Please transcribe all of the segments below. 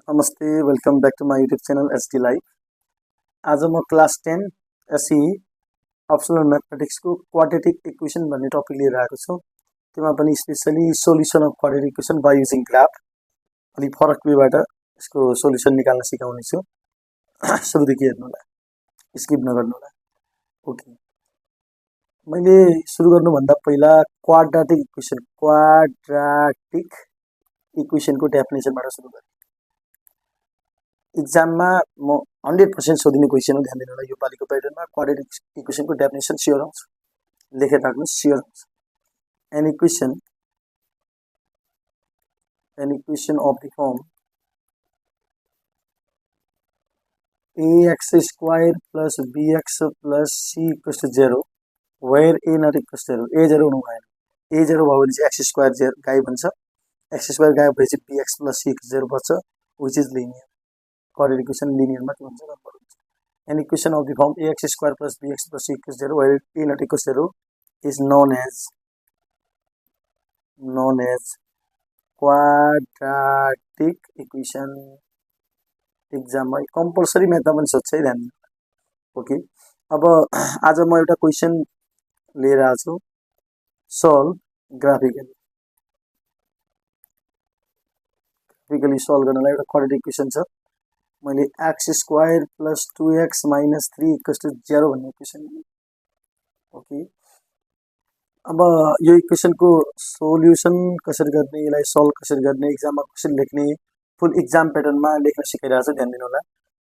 नमस्ते welcome back to my YouTube channel SD life. आज म क्लास 10 एसई अप्सनल मैथमेटिक्स को क्वाड्रेटिक इक्वेशन भन्ने टपिक लिएर आएको छु। त्यसमा पनि specially solution of quadratic equation by using graph अलि फरक वेबाट यसको सोल्युसन निकाल्न सिकाउने छु। सुरुदेखि हेर्नु होला, स्किप नगर्नु होला। ओके, मैले सुरु गर्नुभन्दा पहिला क्वाड्रेटिक इक्वेशनको डेफिनेसनबाट सुरु गरेँ। एक्जाममा म 100% सोधिने क्वेशन हो, ध्यान दिनु होला। यो पालिको प्याटर्नमा क्वाड्रेटिक इक्वेशनको डेफिनेसन स्योर आउँछ, लेखेर राख्नुहोस्, स्योर आउँछ। An equation of the form ax square plus bx plus c equals to 0 where a not equals to 0। a 0 हुनु भएन, a 0 भयो भने चाहिँ x square 0 गायब हुन्छ, x square गायब भएपछि bx plus c equals 0 बच्छ, which is linear। Quadratic equation linear मा के हुन्छ नम्बर हुन्छ। An equation of the form ax square plus bx plus c equals 0 where a not equals 0 is known as quadratic equation। Exam में compulsory म्याथमा पनि सोध्छ है, ध्यान दिनु। ओके, अब आज म एउटा क्वेशन लिएर आएको छु, सल्भ ग्राफिकली सल्भ गर्नलाई एउटा क्वाड्रेटिक इक्वेशन छ। मैले x square plus 2x minus 3 equals to 0 भन्ने इक्वेशन। ओके, अब यो इक्वेशनको सोल्युसन कसरी गर्ने, यसलाई सल्भ कसरी गर्ने, एक्जाममा कसरी लेख्ने, फुल एक्जाम प्याटर्नमा लेख्न सिकाइरहेको छ, ध्यान दिनु होला।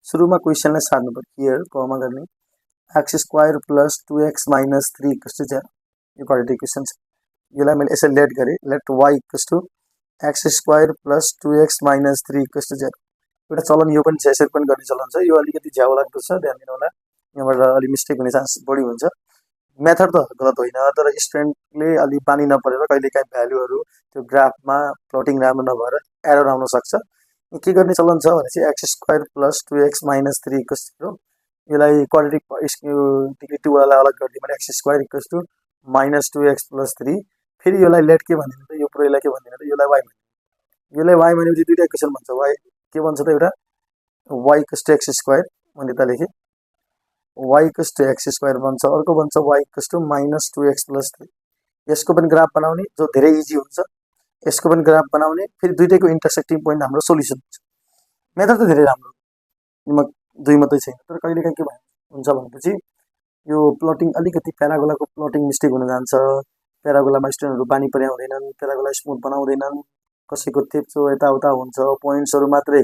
सुरुमा क्वेशनलाई सार्नु पर्यो, हियर कमा गर्ने x square plus 2x minus 3 equals to 0। यो क्वाड्रेटिक इक्वेशन छ। यसलाई मैले यसरी लेट गरेँ, let y equals to x square plus 2x minus 3 equals to 0। एउटा चलन यो पनि छ, यसरी पनि गर्ने चलन छ। यो अलिकति झ्याउ लाग्दो छ, ध्यान दिनु होला। यहाँबाट अलि मिस्टेक हुने चान्स बढी हुन्छ। मेथड त गलत होइन, तर स्टुडेन्टले अलि बानी नपरेर कहिलेकाहीँ भ्यालुहरू त्यो ग्राफमा प्लटिङ राम्रो नभएर एरर आउन सक्छ। के गर्ने चलन छ भने चाहिँ x square plus 2x minus 3 equals to 0। यसलाई क्वाड्रेटिक टुवाला अलग गरिदिएँ मैले, x square equals to minus 2x plus 3। फेरि यसलाई लेट के भनिदिनु त, यो पुरैलाई के भनिदिनु त, यसलाई y भनिदिनु। यसलाई y भनेपछि दुईटा इक्वेसन भन्छ। y के भन्छ त, एउटा y equals to x square, मैले त लेखेँ y equals to x square भन्छ, अर्को भन्छ y equals to minus 2x plus 3। यसको पनि ग्राफ बनाउने जो धेरै इजी हुन्छ, यसको पनि ग्राफ बनाउने, फेरि दुईटैको इन्टरसेक्टिङ पोइन्ट हाम्रो सोल्युसन हुन्छ। मेथड त धेरै राम्रो, दुई मात्रै छैन, तर कहिलेकाहीँ के हुन्छ भनेपछि यो प्लटिङ अलिकति प्यारागोलाको प्लटिङ मिस्टेक हुन जान्छ। प्यारागोलामा स्टुडेन्टहरू बानी परे हुँदैनन्, प्यारागोला स्मुथ बनाउँदैनन्, कसैको थेप्चो यताउता हुन्छ, पोइन्ट्सहरू मात्रै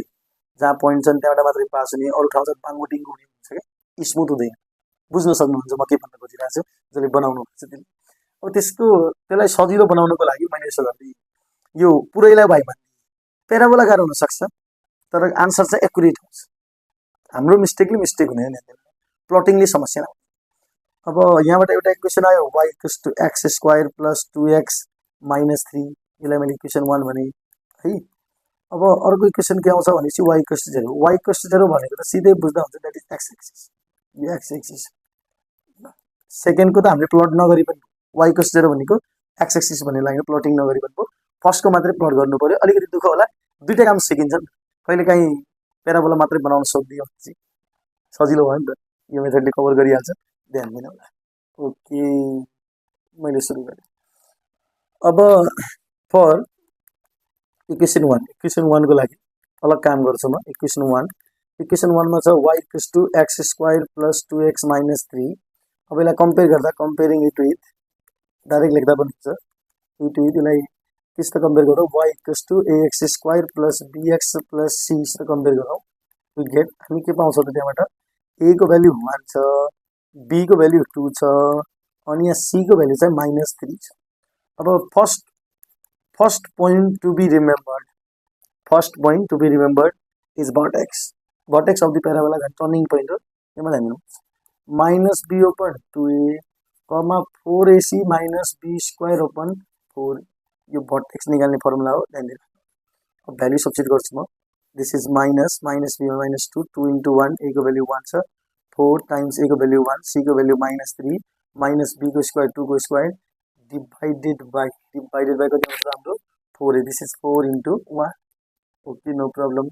जहाँ पोइन्ट छन् त्यहाँबाट मात्रै पास हुने, अरू ठाउँ चाहिँ बाङ्गुटिङ हुने हुन्छ क्या, स्मुथ हुँदैन। बुझ्न सक्नुहुन्छ म के भन्न खोजिरहेको छु, जसले बनाउनु हुन्छ त्यसले। अब त्यसलाई सजिलो बनाउनको लागि मैले यसो गरिदिएँ, यो पुरैलाई y भन्ने। प्याराबोला गाह्रो हुनसक्छ, तर आन्सर चाहिँ एकुरेट हुन्छ। हाम्रो मिस्टेक हुँदैन, प्लटिङले समस्या नहुन्छ। अब यहाँबाट एउटा इक्वेसन आयो, y equals to x square plus 2x minus 3। यसलाई मैले इक्वेसन 1 भने है। अब अर्को इक्वेसन के आउँछ भनेपछि y equals to 0। y equals to 0 भनेको त सिधै बुझ्दा हुन्छ, द्याट इज x एक्सिस। सेकेन्डको त हामीले प्लट नगरी पनि, y इक्वल्स 0 भनेको x एक्सिस भन्ने लाइन प्लटिङ नगरी पनि भयो, फर्स्टको मात्रै प्लट गर्नु पर्यो। अलिकति दुःख होला, दुईटै काम सिकिन्छन्। कहिलेकाहीँ प्याराबोला मात्रै बनाउन सोधिदियो भने सजिलो भयो नि त, यो मेथडले कभर गरिहाल्छ, ध्यान दिनु होला। ओके, मैले सुरु गरेँ। अब फर इक्वेसन 1 को लागि अलग काम गर्छु म। इक्वेसन 1 मा छ y equals to x square plus 2x minus 3। अब यसलाई कम्पेयर गर्दा, कम्पेयरिङ इट विथ, डाइरेक्ट लेख्दा पनि हुन्छ, इट विथ यसलाई किसित कम्पेयर गरौँ, y equals to ax square plus bx plus c सित कम्पेयर गरौँ, वी गेट, हामी के पाउँछ त त्यहाँबाट a को भ्याल्यु 1 छ, b को भ्याल्यु 2 छ, अनि यहाँ c को भ्याल्यु चाहिँ माइनस 3 छ। अब first point to be remembered is vertex of the parabola, turning point हो। यसमा ध्यान दिनु, minus b open 2a comma 4ac minus b square open 4। यो वर्टेक्स निकाल्ने फर्मुला हो, ध्यान दिनु। अब भ्याल्यु सब्स्टिट्युट गर्छु म। This is minus b minus 2, 2 into 1, a को भ्याल्यु 1 छ, 4 टाइम्स a को भ्याल्यु 1, c को भ्याल्यु माइनस 3, माइनस b को स्क्वायर 2 को स्क्वायर डिवाइडेड बाई कति आउँछ हाम्रो 4a। This is 4 into 1। Okay, no problem.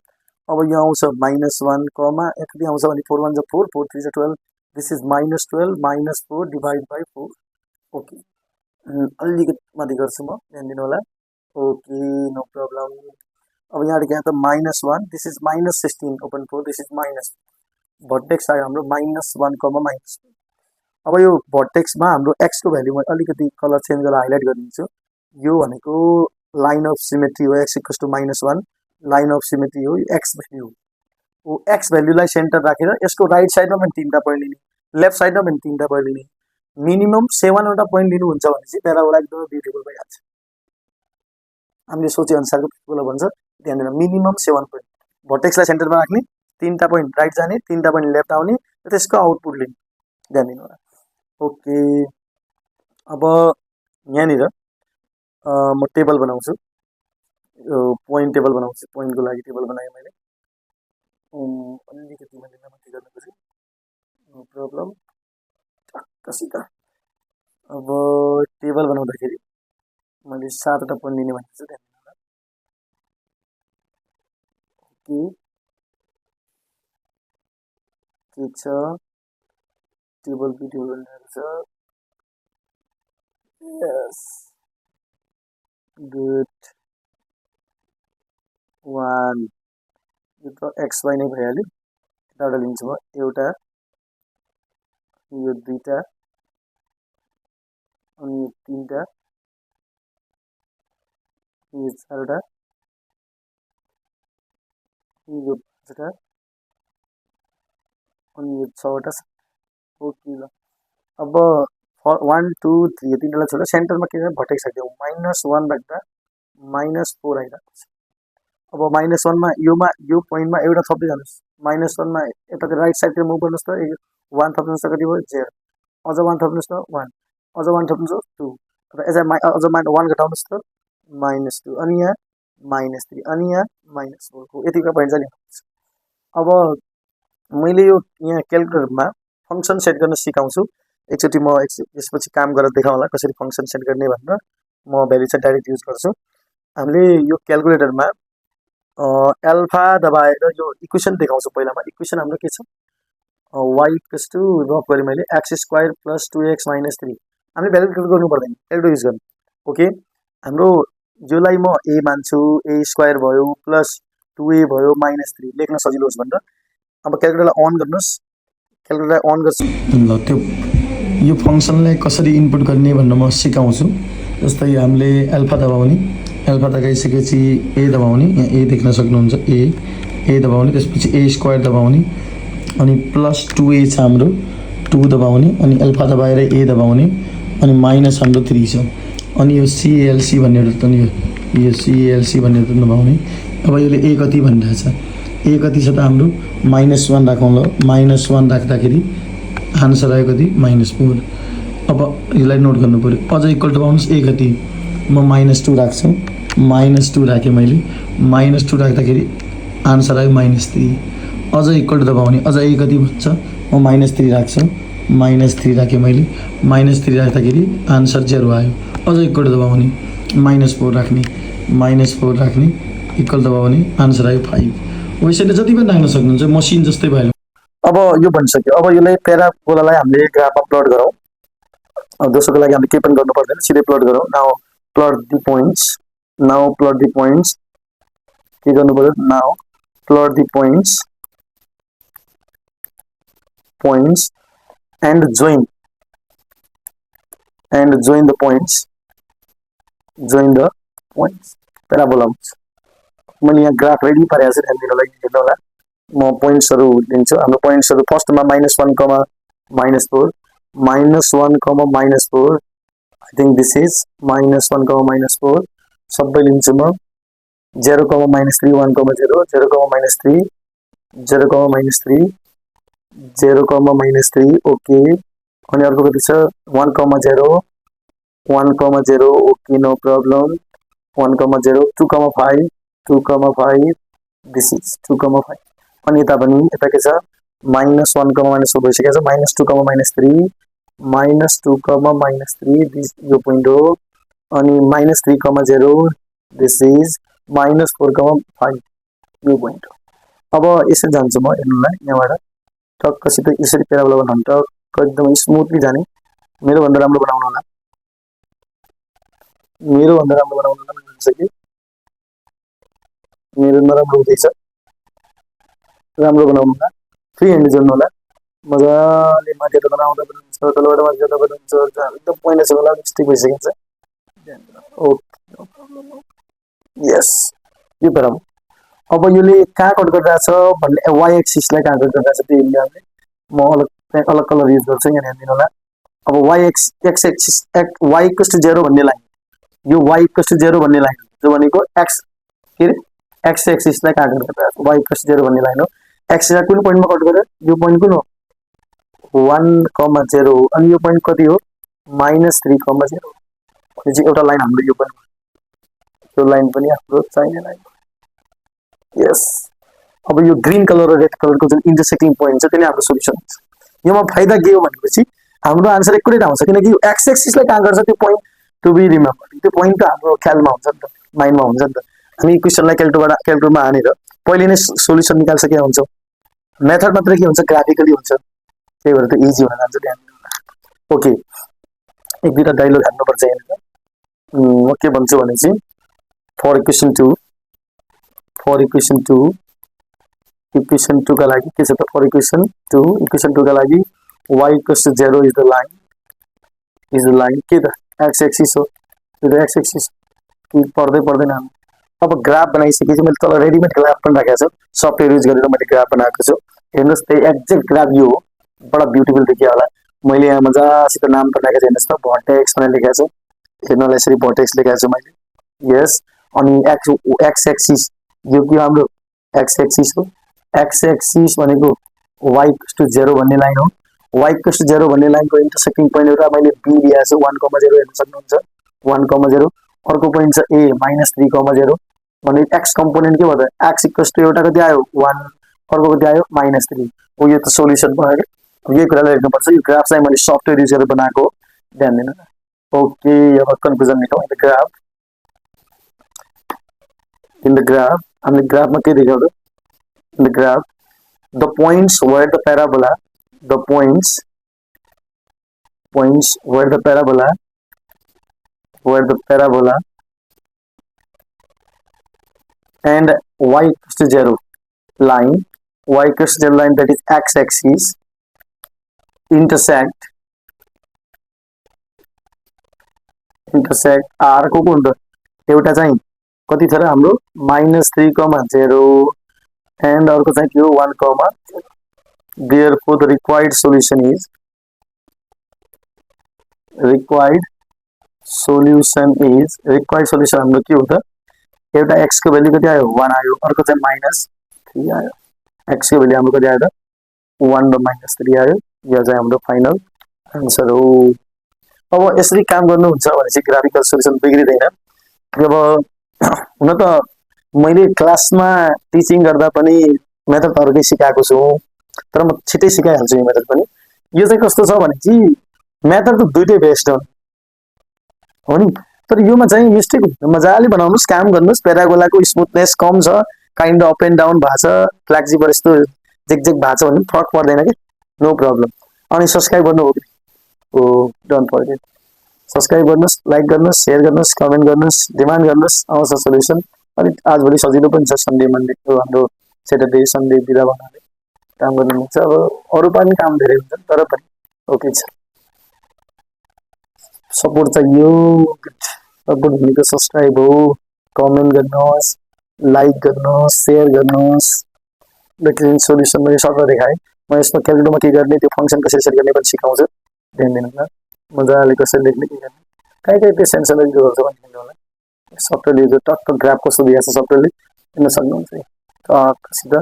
अब यहाँ आउँछ -1 कमा कति आउँछ भने 4 1 4 4 3 12 this is -12 -4 divide by 4 okay अलिकति माथि गर्छु म ध्यान दिनु होला ओके नो प्रब्लम अब यहाँ क्या त -1 this is -16 open 4 this is minus vertex आयो हाम्रो -1 कमा -4 अब यो भर्टेक्समा हाम्रो x को भ्यालु म अलिकति कलर चेन्ज गरेर हाइलाइट गरिदिन्छु यो भनेको लाइन अफ सिमेट्री हो x = -1 लाइन अफ सिमेट्री हो x भ्यालु हो x भ्यालुलाई सेन्टर राखेर यसको राइट साइडमा पनि तीनटा पोइन्ट लिने लेफ्ट साइडमा पनि तीनटा पोइन्ट लिने मिनिमम 7 वटा पोइन्ट लिनुहुन्छ भने चाहिँ प्याराबोला एकदमै ब्युटिफुल भइहाल्छ हामीले सोचे अनुसारको प्याराबोला भन्छ ध्यान दिनु मिनिमम 7 पोइन्ट भर्टेक्सलाई सेन्टरमा राख्ने तीनटा पोइन्ट राइट जाने तीनटा पोइन्ट लेफ्ट आउने त्यसको आउटपुट लिने ध्यान दिनु होला ओके अब यहाँनिर म टेबल बनाउँछु पोइन्ट टेबल बनाउँछु पोइन्टको लागि टेबल बनाएँ मैले अलिकति मैले माथि गर्न खोजेँ नो प्रब्लम टक्कसित अब टेबल बनाउँदाखेरि मैले 7वटा पोइन्ट लिने भनेको छु ध्यान दिनु होला ओके ठिक छ टेबल ब्युटिफुल बनिरहेको छ यस गुड 1 यो त xy नै भइहाल्यो यताबाट लिन्छु म एउटा यो दुईटा अनि यो तीनटा यो चारवटा यो पाँचवटा अनि यो 6वटा ओके ल अब 1 2 3 यो तीनवटा छोडेर सेन्टरमा के छ भर्टेक्स आइदियो -1 राख्दा -4 आइरहेको छ अब -1 मा यो पोइन्टमा एउटा थप्दै जानुस् -1 मा यताको राइट साइडतिर मुभ गर्नुस् त 1 थप्नुस् त कति भयो 0 अझ 1 थप्नुस् त 1 अझ 1 थप्नुस् 2 र यसै अझ 1 घटाउनुस् त -2 अनि यहाँ -3 अनि यहाँ -4 यतिको पोइन्ट चाहिँ लिनुहुन्छ अब मैले यो यहाँ क्याल्कुलेटरमा फंक्सन सेट गर्न सिकाउँछु एकचोटि म यसपछि काम गरेर देखाउँला कसरी फंक्सन सेट गर्ने भनेर म भ्यालु चाहिँ डाइरेक्ट युज गर्छु हामीले यो क्याल्कुलेटरमा अल्फा दबाएर यो इक्वेसन देखाउँछु पहिलामा इक्वेसन हाम्रो के छ y = रफ गरे मैले x² + 2x - 3 हामीले भ्यालु क्याल्कुलेट गर्नु पर्दैन क्याल्कुलेटर युज गर्नु ओके हाम्रो योलाई म a मान्छु a² भयो प्लस 2a भयो -3 लेख्न सजिलो होस् भनेर अब क्याल्कुलेटरलाई अन गर्नुस् क्याल्कुलेटर अन गर्छु ल त्यो यो फंक्सनलाई कसरी इनपुट गर्ने भनेर म सिकाउँछु जस्तै हामीले अल्फा दबाउने अल्फा दबाइसकेपछि a दबाउने यहाँ a देख्न सक्नुहुन्छ a दबाउने त्यसपछि a² दबाउने अनि प्लस 2a छ हाम्रो 2 दबाउने अनि अल्फा दबाएर a दबाउने अनि माइनस हाम्रो 3 छ अनि यो CALC भन्ने त यो CALC भन्ने त दबाउने अब यसले a कति भनिरहेछ a कति छ त हाम्रो -1 राखौँ ल -1 राख्दाखेरि आन्सर आयो कति -4 अब यसलाई नोट गर्नु पर्यो अझ इक्वल दबाउनुस् a कति म -2 राख्छु -2 राखेँ मैले -2 राख्दाखेरि आन्सर आयो -3 अझ इक्वल दबाउने अझ a कति भन्छ म -3 राख्छु -3 राखेँ मैले -3 राख्दाखेरि आन्सर 0 आयो अझ इक्वल दबाउने -4 राख्ने -4 राख्ने इक्वल दबाउने आन्सर आयो 5 वैसैले जति पनि राख्न सक्नुहुन्छ मसिन जस्तै भयो अब यो भनिसक्यो अब यसलाई प्याराबोलालाई हामीले ग्राफमा प्लट गरौँ दोस्रोको लागि हामीले के पनि गर्नु पर्दैन सिधै प्लट गरौँ नाउ प्लट द पोइन्ट्स के गर्नु पर्यो now plot the points and join the points parabola मैले यहाँ ग्राफ रेडी पारेको छु ध्यान दिनु लागि हेर्नु होला म पोइन्ट्सहरु लिन्छु हाम्रो पोइन्ट्सहरु फर्स्टमा -1, -4 -1, I think this is -1, -4 सबै लिन्छु म 0, -3 1, 0, 0, -3 0, -3 0, -3 ओके अनि अर्को कति छ 1, 0 1, 0 okay no problem 1, 0 2, 5 2, 5 this is 2, 5 अनि यता पनि यता के छ -1, -4 भइसकेको छ -2, -3 -2, -3 this यो पोइन्ट हो अनि -3, 0 this is -4, 5 यो पोइन्ट हो अब यसरी जान्छु म हेर्नुलाई यहाँबाट टक्कसित यसरी प्याराबोला बनाउनु टक्क एकदम स्मुथली जाने मेरो भन्दा राम्रो बनाउनु होला भन्छ कि मेरो नराम्रो हुँदैछ राम्रो बनाउनु होला फ्री ह्यान्ड जोड्नु होला मजाले माथिबाट बनाउँदा पनि हुन्छ तलबाट माथि गर्दा पनि हुन्छ एकदम पहिला चाहिँ होला मिस्टेक भइसकेको छ ओके यस यो प्याराबोला अब यसले कहाँ कट गरिरहेछ भन्ने वाइ एक्सिसलाई कहाँ कट गरिरहेछ त्यो हेर्ने हामीले म अलग कलर युज गर्छु यहाँ हेरिदिनु होला अब y x axis y equals to 0 भन्ने लाइन यो वाइ इक्वल्स टु 0 भन्ने लाइन जो भनेको एक्स के अरे एक्स एक्सिसलाई कहाँ कट गरिरहेछ वाइ इक्वल्स टु 0 भन्ने लाइन हो एक्सिसलाई कुन पोइन्टमा कट गर्यो यो पोइन्ट कुन हो 1,0 अनि यो पोइन्ट कति हो -3,0 यो चाहिँ एउटा लाइन हाम्रो यो पोइन्ट यो लाइन पनि हाम्रो चाहिने लाइन यस अब यो ग्रीन कलर र रेड कलरको जुन इन्टरसेक्टिङ पोइन्ट छ त्यही नै हाम्रो सोल्युसन हुन्छ योमा फाइदा के हो भनेपछि हाम्रो आन्सर एकुरेट आउँछ किनकि यो एक्स एक्सिसलाई कहाँ गर्छ त्यो पोइन्ट टु बी रिमेम्बर त्यो पोइन्ट त हाम्रो ख्यालमा हुन्छ नि त माइन्डमा हुन्छ नि त हामी क्वेसनलाई क्याल्कुलेटरमा हानेर पहिले नै सोल्युसन निकाल्सकेका हुन्छौँ मेथड मात्र के हुन्छ ग्राफिकली हुन्छ त्यही भएर त इजी हुन जान्छ ध्यान ओके एक दुईवटा डायलग हान्नुपर्छ यहाँनिर म के भन्छु भने चाहिँ फर इक्वेसन 2 का लागि के छ त फर इक्वेसन 2 का लागि y equals to 0 is the line के त एक्स एक्सिस हो यो त एक्स एक्सिस कि पर्दैन हामी अब ग्राफ बनाइसकेपछि मैले तल रेडिमेड ग्राफ पनि राखेको छु सफ्टवेयर युज गरेर मैले ग्राफ बनाएको छु हेर्नुहोस् त्यही एक्ज्याक्ट ग्राफ यो हो बडा ब्युटिफुल देखियो होला मैले यहाँ मजासित नाम पनि राखेको छु हेर्नुहोस् त भर्टेक्स भनेर लेखेको छु हेर्नुलाई यसरी भर्टेक्स लेखेको छु मैले यस अनि एक्स एक्सिस यो के हाम्रो एक्स एक्सिस हो एक्स एक्सिस भनेको y इक्वल्स टु 0 भन्ने लाइन हो y इक्वल्स टु 0 भन्ने लाइनको इन्टरसेक्टिङ पोइन्ट एउटा मैले बी लिएको छु 1,0 हेर्न सक्नुहुन्छ 1,0 अर्को पोइन्ट छ a -3,0 भने x कम्पोनेन्ट के भयो त x इक्वल्स टु एउटा कति आयो 1 अर्को कति आयो -3 हो यो त सोल्युसन भयो यही कुरालाई हेर्नुपर्छ यो ग्राफ चाहिँ मैले सफ्टवेयर युज गरेर बनाएको ध्यान दिनु ओके अब कन्क्लुजन निकाल्नु in the graph हामीले ग्राफमा के देखाउँछ in the graph the points where the parabola and y equals to 0 line that is x axis intersect r को कुन त एउटा चाहिँ कति छ र हाम्रो -3,0 and अर्को चाहिँ के हो 1,0 therefore the required solution हाम्रो के हो त एउटा x को भ्यालु कति आयो 1 आयो अर्को चाहिँ -3 आयो x को भ्यालु हाम्रो कति आयो त 1 र -3 आयो यो चाहिँ हाम्रो फाइनल आन्सर हो अब यसरी काम गर्नुहुन्छ भने चाहिँ ग्राफिकल सोल्युसन बिग्रिदैन अब हुन त मैले क्लासमा टिचिङ गर्दा पनि मेथड अर्कै सिकाएको छु तर म छिटै सिकाइहाल्छु यो मेथड पनि यो चाहिँ कस्तो छ भने चाहिँ मेथड त दुईटै बेस्ट हो नि तर योमा चाहिँ मिस्टेक मजाले बनाउनुस् काम गर्नुस् प्याराबोलाको स्मुथनेस कम छ kind of up and down भएको छ फ्लेक्सिबल यस्तो जेक भएको छ भने फरक पर्दैन कि नो प्रब्लम अनि सब्स्क्राइब गर्नु हो डोन्ट फर्गेट सब्स्क्राइब गर्नुस् लाइक गर्नुस् शेयर गर्नुस् कमेन्ट गर्नुस् डिमान्ड गर्नुस् आउँछ सोल्युसन अनि आजभोलि सजिलो पनि छ सन्डे मन्डे हाम्रो स्याटरडे सन्डे बिदा बनाउने काम गर्नुहुन्छ अब अरू पनि काम धेरै हुन्छ तर पनि ओके छ सपोर्ट चाहियो सपोर्ट भनेको सब्स्क्राइब हो कमेन्ट गर्नुहोस् लाइक गर्नुहोस् शेयर गर्नुहोस् लेकिन सोल्युसन मैले सर्ट देखाएँ म यसमा क्याल्कुलेटरमा के गर्ने त्यो फङ्सन कसरी गर्ने पनि सिकाउँछु ध्यान दिनु न मजाले कसरी लेख्ने के गर्ने कहीँ त्यो सेन्सरले गर्छ भने होला सफ्टवेयरले जो टक्क ग्राफ कस्तो दिएको छ सफ्टवेयरले हेर्न सक्नुहुन्छ टक्कसित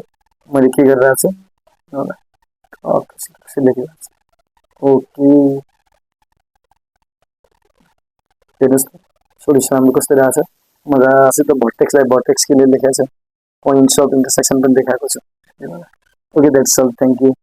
मैले के गरिरहेको छु होला टक्कसित कसरी लेखिरहेको छु ओके हेर्नुहोस् सोल्युसन हाम्रो कस्तो रहेछ मजासित भर्टेक्सलाई भर्टेक्स के लेखेको छ पोइन्ट्स अफ इन्टरसेक्सन पनि देखाएको छु okay that's all thank you